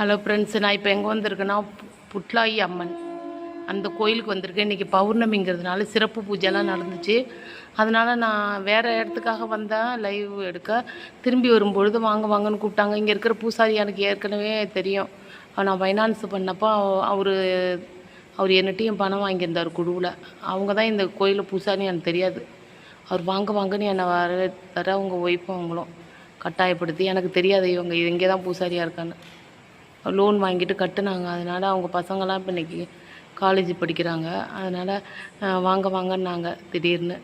Hello friends, நான் இப்போ எங்கே வந்திருக்கேன்னா புட்லாயி அம்மன் அந்த கோயிலுக்கு வந்திருக்கேன். இன்றைக்கி பௌர்ணமிங்கிறதுனால சிறப்பு பூஜைலாம் நடந்துச்சு. அதனால் நான் வேறு இடத்துக்காக வந்தேன் லைவ் எடுக்க. திரும்பி வரும்பொழுது வாங்க வாங்கன்னு கூப்பிட்டாங்க. இங்கே இருக்கிற பூசாரி எனக்கு ஏற்கனவே தெரியும். நான் ஃபைனான்ஸ் பண்ணப்போ அவர் என்னட்டையும் பணம் வாங்கியிருந்தார் குழுவில். அவங்க தான் இந்த கோயிலில் பூசாரின்னு எனக்கு தெரியாது. அவர் வாங்க வாங்கன்னு என்னை வர அவங்க ஒய்ஃபும் அவங்களும் கட்டாயப்படுத்தி, எனக்கு தெரியாது இவங்க இங்கே தான் பூசாரியாக இருக்கான்னு. லோன் வாங்கிட்டு கட்டுனாங்க. அதனால் அவங்க பசங்களாம் இப்போ இன்றைக்கி காலேஜ் படிக்கிறாங்க. அதனால் வாங்க வாங்கன்னாங்க திடீர்னு.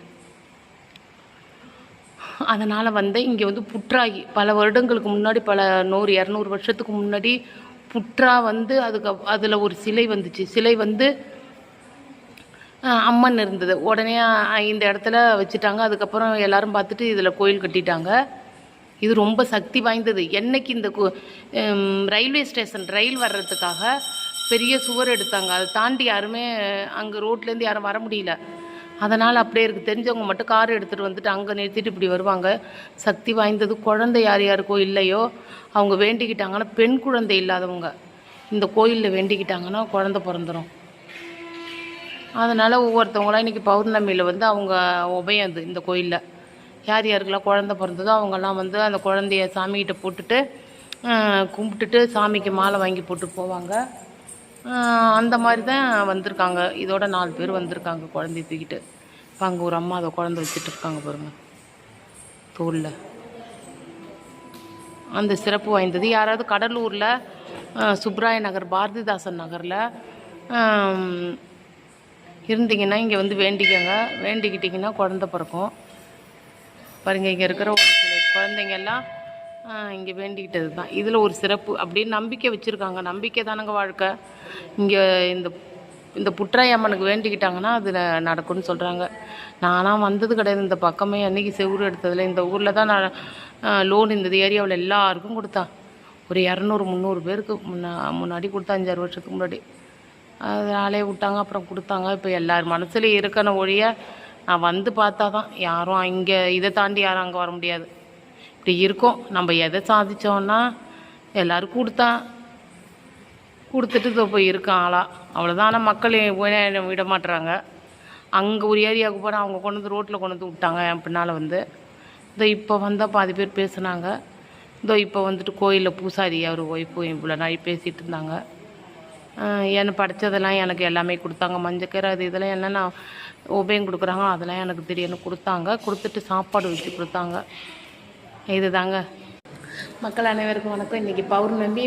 அதனால் வந்து இங்கே வந்து புற்றாகி பல வருடங்களுக்கு முன்னாடி, பல 100-200 வருஷத்துக்கு முன்னாடி புற்றா வந்து அதில் ஒரு சிலை வந்துச்சு. சிலை வந்து அம்மன் இருந்தது. உடனே இந்த இடத்துல வச்சுட்டாங்க. அதுக்கப்புறம் எல்லோரும் பார்த்துட்டு இதில் கோயில் கட்டிட்டாங்க. இது ரொம்ப சக்தி வாய்ந்தது. என்னைக்கு இந்த ரயில்வே ஸ்டேஷன் ரயில் வர்றதுக்காக பெரிய சுவர் எடுத்தாங்க. அதை தாண்டி யாருமே அங்கே ரோட்லேருந்து யாரும் வர முடியல. அதனால் அப்படியே இருக்குது. தெரிஞ்சவங்க மட்டும் கார் எடுத்துகிட்டு வந்துட்டு அங்கே நிறுத்திட்டு இப்படி வருவாங்க. சக்தி வாய்ந்தது. குழந்தை யார் யாருக்கோ இல்லையோ அவங்க வேண்டிக்கிட்டாங்கன்னா, பெண் குழந்தை இல்லாதவங்க இந்த கோயிலில் வேண்டிக்கிட்டாங்கன்னா குழந்தை பிறந்துடும். அதனால் ஒவ்வொருத்தவங்களாம் இன்றைக்கி பௌர்ணமியில் வந்து அவங்க உபயம் அது. இந்த கோயிலில் யார் யாருக்கெல்லாம் குழந்த பிறந்ததோ அவங்கெல்லாம் வந்து அந்த குழந்தைய சாமிகிட்ட போட்டுட்டு கும்பிட்டுட்டு சாமிக்கு மாலை வாங்கி போட்டு போவாங்க. அந்த மாதிரி தான் வந்திருக்காங்க. இதோட 4 பேர் வந்திருக்காங்க குழந்தைய தூக்கிட்டு. இப்போ அங்கே ஒரு அம்மா அதை குழந்தை வச்சுட்டு இருக்காங்க பாருங்கள் தோளில். அந்த சிறப்பு வாய்ந்தது. யாராவது கடலூரில் சுப்ராய நகர், பாரதிதாசன் நகரில் இருந்தீங்கன்னா இங்கே வந்து வேண்டிக்கங்க. வேண்டிக்கிட்டிங்கன்னா குழந்த பிறக்கும். பாருங்கள், இங்கே இருக்கிற ஒரு சில குழந்தைங்கெல்லாம் இங்கே வேண்டிக்கிட்டது தான். இதில் ஒரு சிறப்பு அப்படின்னு நம்பிக்கை வச்சுருக்காங்க. நம்பிக்கை தானங்க வாழ்க்கை. இங்கே இந்த புற்றாயி அம்மனுக்கு வேண்டிக்கிட்டாங்கன்னா அது நடக்கும்னு சொல்கிறாங்க. நானாக வந்தது கிடையாது இந்த பக்கமே. அன்றைக்கி செவ்வறு எடுத்ததில் இந்த ஊரில் தான் நான் லோன் இந்த ஏரியாவில் எல்லாருக்கும் கொடுத்தான். ஒரு 200-300 பேருக்கு முன்னாடி கொடுத்தா, 5-6 வருஷத்துக்கு முன்னாடி. அது ஆளே விட்டாங்க, அப்புறம் கொடுத்தாங்க. இப்போ எல்லார் மனசுலேயும் இருக்கணும் ஒழிய நான் வந்து பார்த்தா தான் யாரும் இங்கே இதை தாண்டி யாரும் அங்கே வர முடியாது. இப்படி இருக்கும். நம்ம எதை சாதித்தோன்னா எல்லோரும் கொடுத்துட்டு இதோ போய் இருக்கான் ஆளாக, அவ்வளோதான். ஆனால் மக்கள் விட மாட்டுறாங்க. அங்கே ஒரு ஏரியாவுக்கு போனால் அவங்க கொண்டு வந்து ரோட்டில் கொண்டு வந்து விட்டாங்க. என் பின்னால் வந்து இதோ இப்போ வந்தால் பாதி பேர் பேசுனாங்க. இதோ இப்போ வந்துட்டு கோயிலில் பூசாரி அவர் ஒய்ஃபு இவ்வளோ நாள் பேசிகிட்டு இருந்தாங்க. என்னை படித்ததெல்லாம் எனக்கு எல்லாமே கொடுத்தாங்க. மஞ்சக்கரை அது இதெல்லாம் என்னென்ன உபயம் கொடுக்குறாங்க அதெல்லாம் எனக்கு திடீர்னு கொடுத்தாங்க. கொடுத்துட்டு சாப்பாடு வச்சு கொடுத்தாங்க. இது தாங்க. மக்கள் அனைவருக்கும் வணக்கம். இன்றைக்கி பௌர்ணமி.